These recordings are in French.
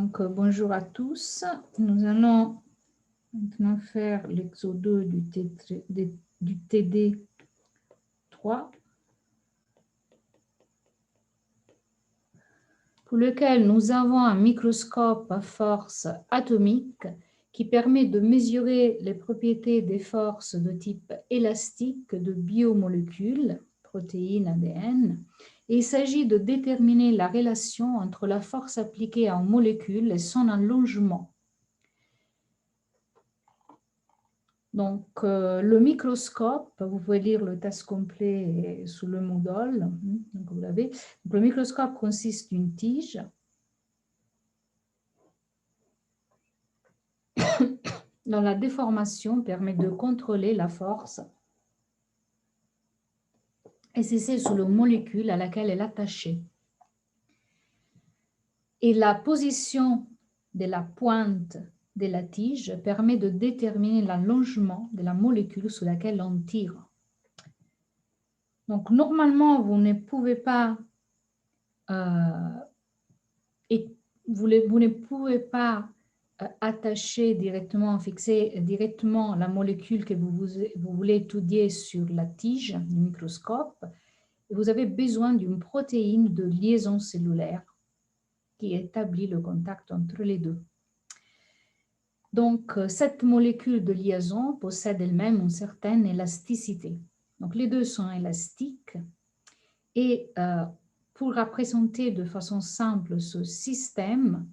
Donc, bonjour à tous. Nous allons maintenant faire l'exo 2 du TD 3, pour lequel nous avons un microscope à force atomique qui permet de mesurer les propriétés des forces de type élastique de biomolécules, protéines, ADN. Et il s'agit de déterminer la relation entre la force appliquée en molécules et son allongement. Donc, le microscope, vous pouvez lire le test complet sous le Moodle, donc vous l'avez. Le microscope consiste d'une tige dont la déformation permet de contrôler la force exercée sur la molécule à laquelle elle est attachée. Et la position de la pointe de la tige permet de déterminer l'allongement de la molécule sur laquelle on tire. Donc, normalement, vous ne pouvez pas attacher directement, fixer directement la molécule que vous voulez étudier sur la tige du microscope. Et vous avez besoin d'une protéine de liaison cellulaire qui établit le contact entre les deux. Donc, cette molécule de liaison possède elle-même une certaine élasticité. Donc, les deux sont élastiques. Et pour représenter de façon simple ce système,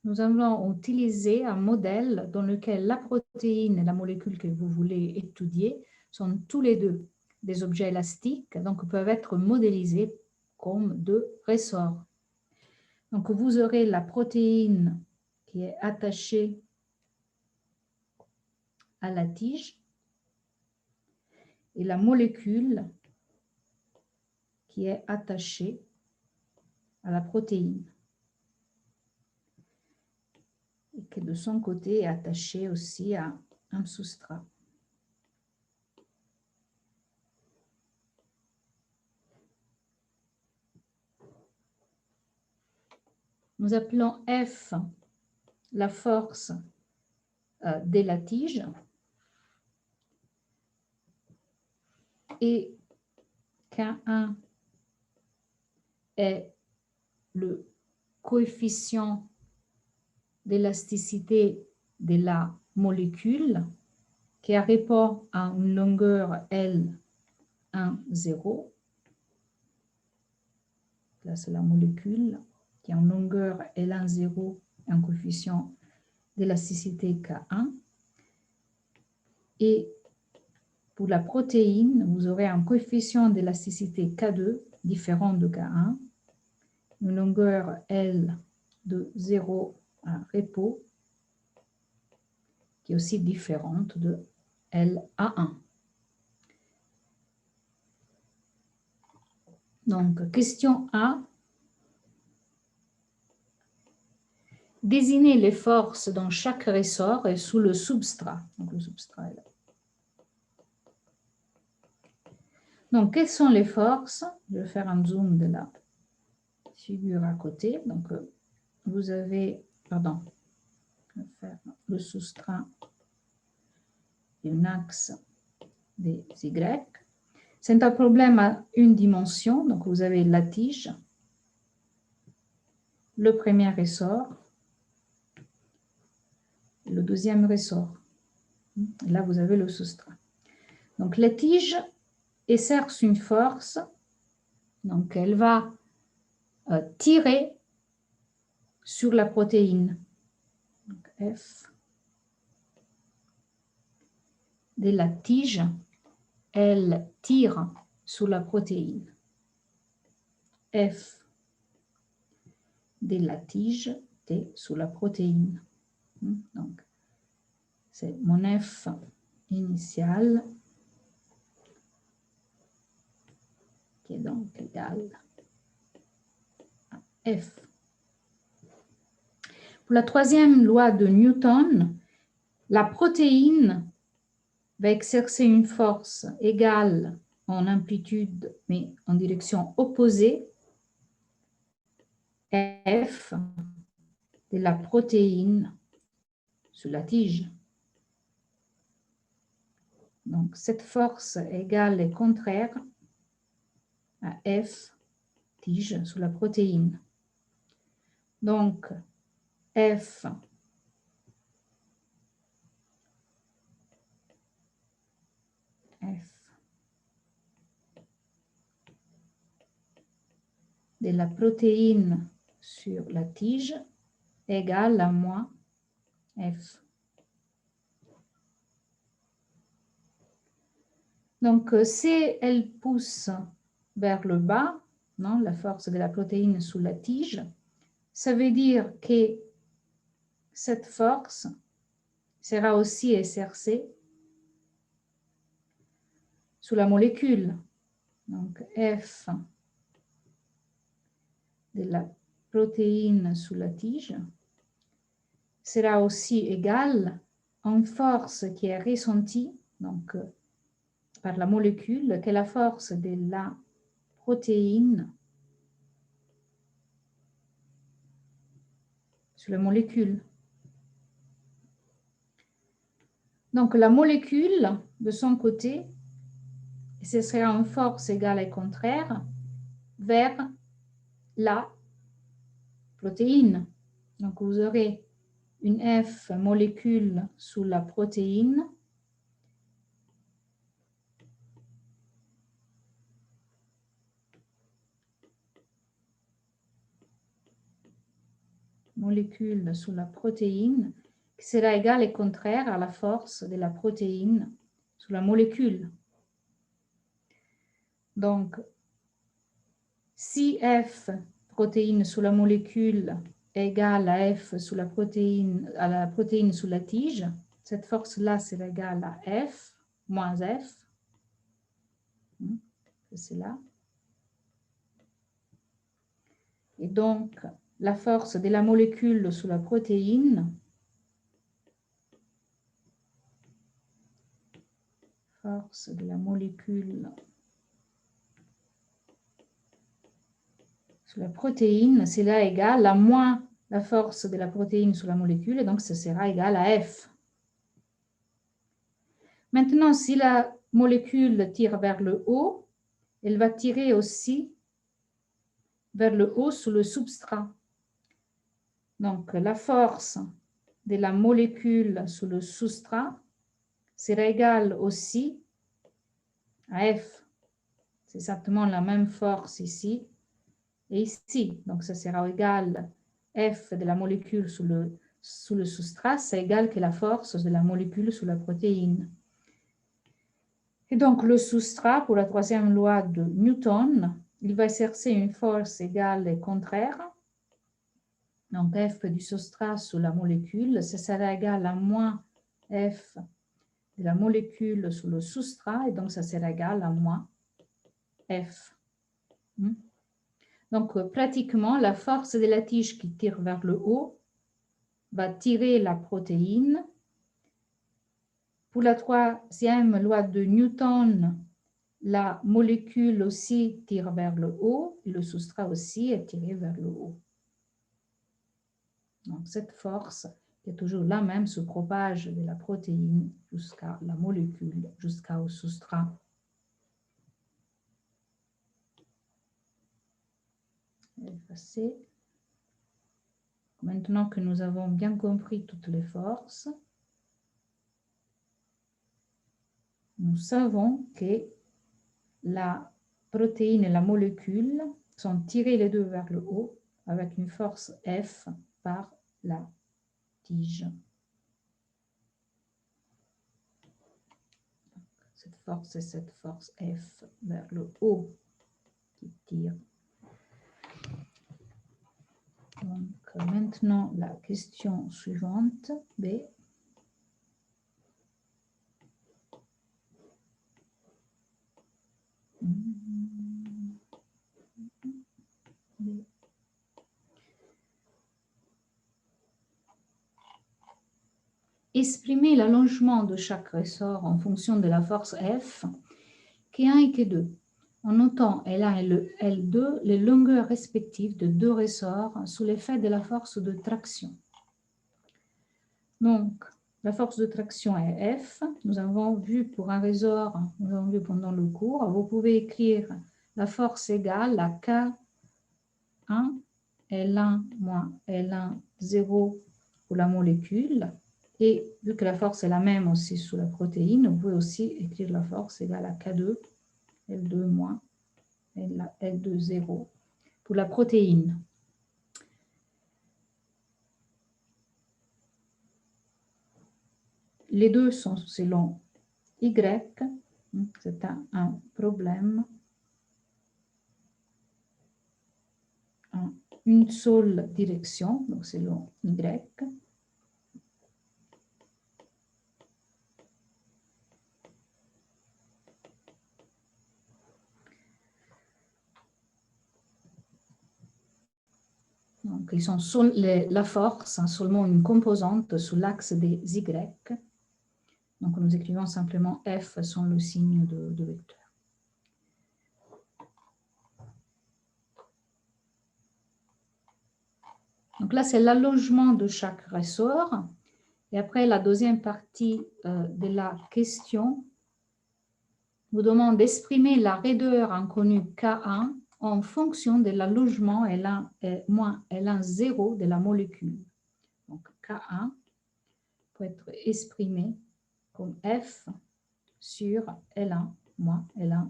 nous allons utiliser un modèle dans lequel la protéine et la molécule que vous voulez étudier sont tous les deux des objets élastiques, donc peuvent être modélisés comme deux ressorts. Donc, vous aurez la protéine qui est attachée à la tige et la molécule qui est attachée à la protéine et qui de son côté est attachée aussi à un substrat. Nous appelons F la force de la tige et K1 est le coefficient d'élasticité de la molécule qui a rapport à une longueur L1, 0. Là, c'est la molécule qui a une longueur L1, 0 et un coefficient d'élasticité K1. Et pour la protéine, vous aurez un coefficient d'élasticité K2 différent de K1, une longueur L de 0 à repos qui est aussi différente de LA1. Donc, question A. Désignez les forces dans chaque ressort et sous le substrat. Donc, le substrat est là. Donc, quelles sont les forces? Je vais faire un zoom de la figure à côté. Donc, vous avez, pardon, je vais faire le substrat et un axe des Y. C'est un problème à une dimension. Donc, vous avez la tige, le premier ressort, le deuxième ressort. Et là, vous avez le substrat. Donc, la tige exerce une force. Donc, elle va tirer sur la protéine. Donc, F de la tige, elle tire sur la protéine. F de la tige T sur la protéine. Donc, c'est mon F initial qui est donc égal à F. Pour la troisième loi de Newton, la protéine va exercer une force égale en amplitude, mais en direction opposée, F, de la protéine sur la tige. Donc, cette force égale et contraire à F tige sur la protéine. Donc, F de la protéine sur la tige égale à moins F. Donc, si elle pousse vers le bas, non, la force de la protéine sous la tige, ça veut dire que cette force sera aussi exercée sur la molécule. Donc, F de la protéine sous la tige sera aussi égal à une force qui est ressentie donc, par la molécule, que la force de la protéine sur la molécule. Donc, la molécule, de son côté, ce sera une force égale et contraire vers la protéine. Donc, vous aurez une F molécule sous la protéine molécule sous la protéine qui sera égale et contraire à la force de la protéine sous la molécule. Donc, si F protéine sous la molécule est égale à F sous la protéine, à la protéine sous la tige, cette force-là sera égale à F moins F. C'est là. Et donc, la force de la molécule sous la protéine, force de la molécule sur la protéine, c'est là égal à moins la force de la protéine sur la molécule, et donc ce sera égal à F. Maintenant, si la molécule tire vers le haut, elle va tirer aussi vers le haut sous le substrat. Donc, la force de la molécule sous le substrat sera égale aussi à F. C'est exactement la même force ici et ici. Donc, ça sera égal F de la molécule sous le substrat, c'est égal que la force de la molécule sous la protéine. Et donc, le substrat, pour la troisième loi de Newton, il va exercer une force égale et contraire. Donc, F du substrat sur la molécule, ça sera égal à moins F de la molécule sur le substrat, et donc ça sera égal à moins F. Donc, pratiquement, la force de la tige qui tire vers le haut va tirer la protéine. Pour la troisième loi de Newton, la molécule aussi tire vers le haut, et le substrat aussi est tiré vers le haut. Donc, cette force qui est toujours la même se propage de la protéine jusqu'à la molécule, jusqu'au substrat. Effacer. Maintenant que nous avons bien compris toutes les forces, nous savons que la protéine et la molécule sont tirées les deux vers le haut avec une force F par la tige. Cette force est cette force F vers le haut qui tire. Donc, maintenant, la question suivante, B. Exprimer l'allongement de chaque ressort en fonction de la force F, K1 et K2. en notant L1 et le L2 les longueurs respectives de deux ressorts sous l'effet de la force de traction. Donc, la force de traction est F. Nous avons vu pour un ressort, nous avons vu pendant le cours, vous pouvez écrire la force égale à K1, L1 moins L1, 0 pour la molécule. Et vu que la force est la même aussi sous la protéine, vous pouvez aussi écrire la force égale à K2, L2 moins L2, 0 pour la protéine. Les deux sont selon Y, c'est un problème en une seule direction, donc selon Y. Donc, ils sont la force a seulement une composante sur l'axe des Y. Donc, nous écrivons simplement F sans le signe de vecteur. Donc là, c'est l'allongement de chaque ressort. Et après, la deuxième partie de la question vous demande d'exprimer la raideur inconnue K1 en fonction de l'allongement L1 moins L1 0 de la molécule. Donc K1 peut être exprimé comme F sur L1 moins L1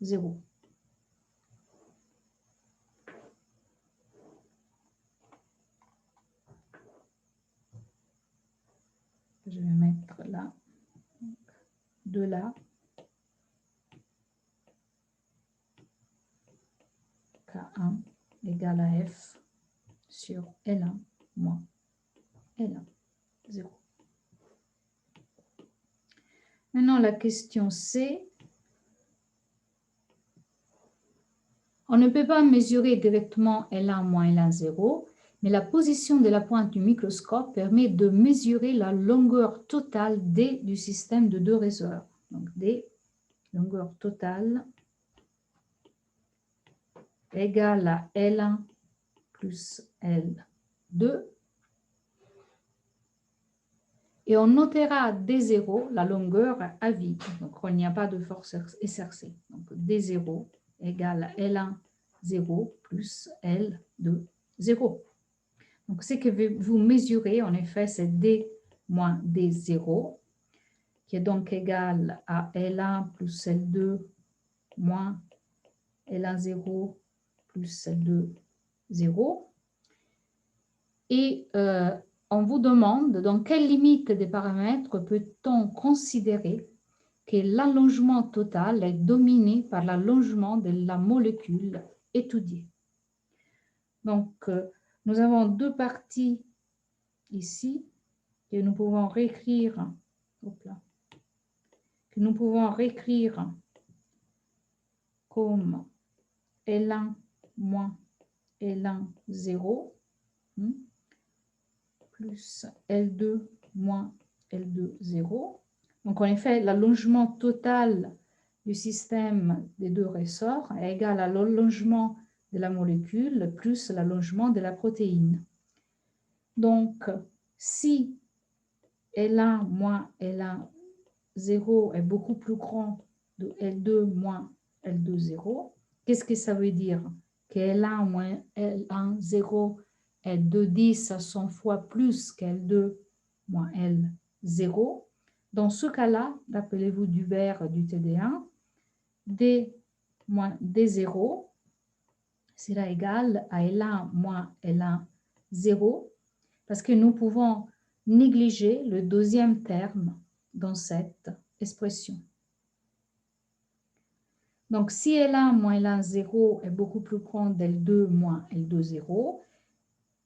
0. Je vais mettre là, de là, K1 égale à F sur L1 moins L1 0. Maintenant, la question C. On ne peut pas mesurer directement L1 moins L1 0, mais la position de la pointe du microscope permet de mesurer la longueur totale D du système de deux ressorts. Donc D, longueur totale, égale à L1 plus L2. Et on notera D0, la longueur à vide. Donc, il n'y a pas de force exercée. Donc, D0 égale à L1, 0 plus L2, 0. Donc, ce que vous mesurez, en effet, c'est D moins D0, qui est donc égal à L1 plus L2 moins L1, 0 plus L2, 0. Et on vous demande dans quelle limite des paramètres peut-on considérer que l'allongement total est dominé par l'allongement de la molécule étudiée. Donc, nous avons deux parties ici que nous pouvons réécrire, comme L1 moins L1 0 plus L2 moins L2 0. Donc, en effet, l'allongement total du système des deux ressorts est égal à l'allongement de la molécule plus l'allongement de la protéine. Donc, si L1 moins L1 0 est beaucoup plus grand de L2 moins L2 0, qu'est-ce que ça veut dire? Que L1 moins L1 0 est de 10 à 100 fois plus qu'L2 moins L0. Dans ce cas-là, rappelez-vous du verre du TD1, D moins D0 sera égal à L1 moins L1 0, parce que nous pouvons négliger le deuxième terme dans cette expression. Donc, si L1 moins L1 0 est beaucoup plus grand d'L2 moins L2 0,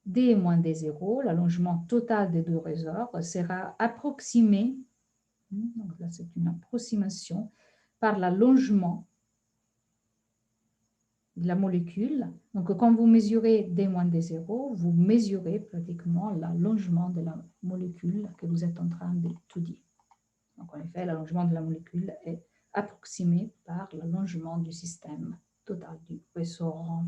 D moins D0, l'allongement total des deux ressorts, sera approximé, donc là c'est une approximation, par l'allongement de la molécule. Donc, quand vous mesurez D moins D0, vous mesurez pratiquement l'allongement de la molécule que vous êtes en train d'étudier. Donc, en effet, l'allongement de la molécule est approximé par l'allongement du système total du ressort.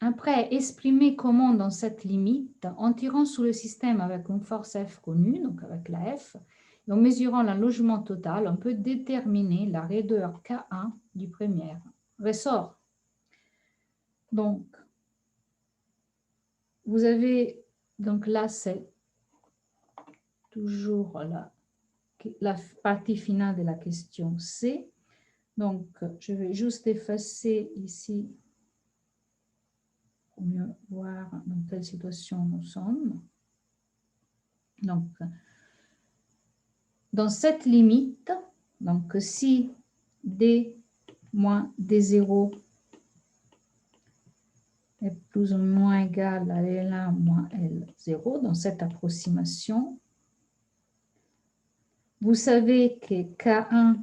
Après, exprimer comment dans cette limite, en tirant sous le système avec une force F connue, donc avec la F, et en mesurant l'allongement total, on peut déterminer la raideur K1 du premier ressort. Donc, vous avez, donc là, c'est toujours la partie finale de la question C. Donc, je vais juste effacer ici pour mieux voir dans quelle situation nous sommes. Donc, dans cette limite, donc si D moins D0 est plus ou moins égal à L1 moins L0, dans cette approximation, vous savez que K1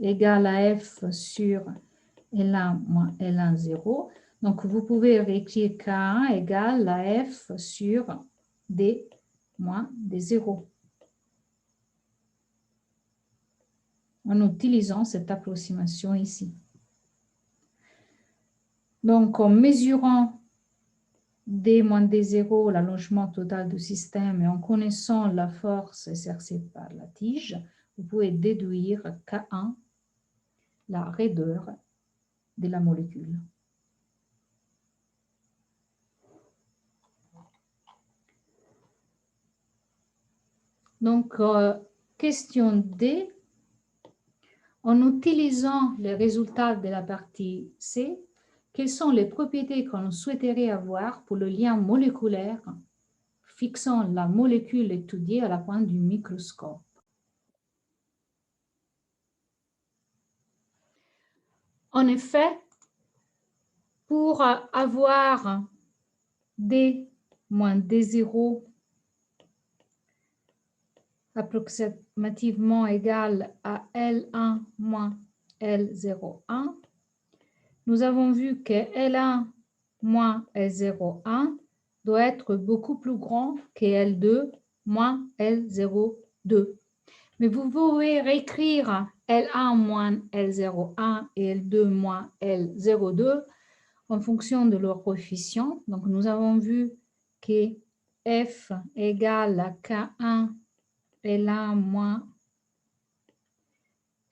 égale à F sur L1 moins L1, 0. Donc, vous pouvez réécrire K1 égale à F sur D moins D0. En utilisant cette approximation ici. Donc, en mesurant D moins D0, l'allongement total du système, et en connaissant la force exercée par la tige, vous pouvez déduire K1, la raideur de la molécule. Donc, question D. En utilisant les résultats de la partie C, quelles sont les propriétés qu'on souhaiterait avoir pour le lien moléculaire fixant la molécule étudiée à la pointe du microscope? En effet, pour avoir D moins D0 approximativement égal à L1 moins L01, nous avons vu que L1 moins L01 doit être beaucoup plus grand que L2 moins L02. Mais vous pouvez réécrire L1 moins L01 et L2 moins L02 en fonction de leur coefficient. Donc, nous avons vu que F égale à K1 L1 moins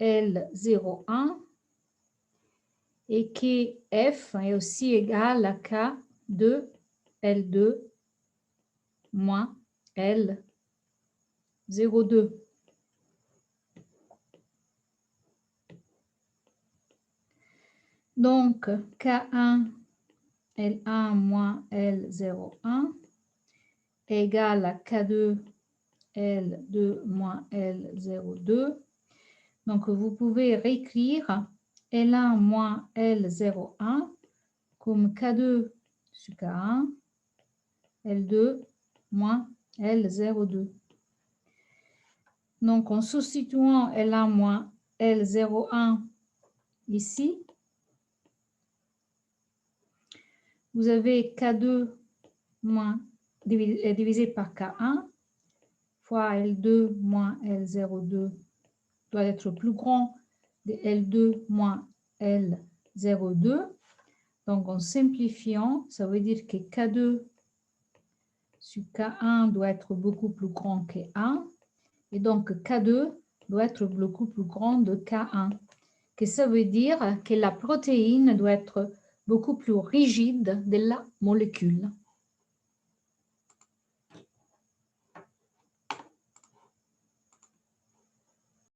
L01 et que F est aussi égal à K2 L2 moins L02. Donc, K1 L1 moins L01 égale à K2 L2 moins L02. Donc, vous pouvez réécrire L1 moins L01 comme K2 sur K1, L2 moins L02. Donc, en substituant L1 moins L01 ici, vous avez K2 moins divisé par K1 fois L2 moins L02 doit être plus grand de L2 moins L02. Donc, en simplifiant, ça veut dire que K2 sur K1 doit être beaucoup plus grand que 1. Et donc, K2 doit être beaucoup plus grand de K1. Que ça veut dire que la protéine doit être beaucoup plus rigide de la molécule.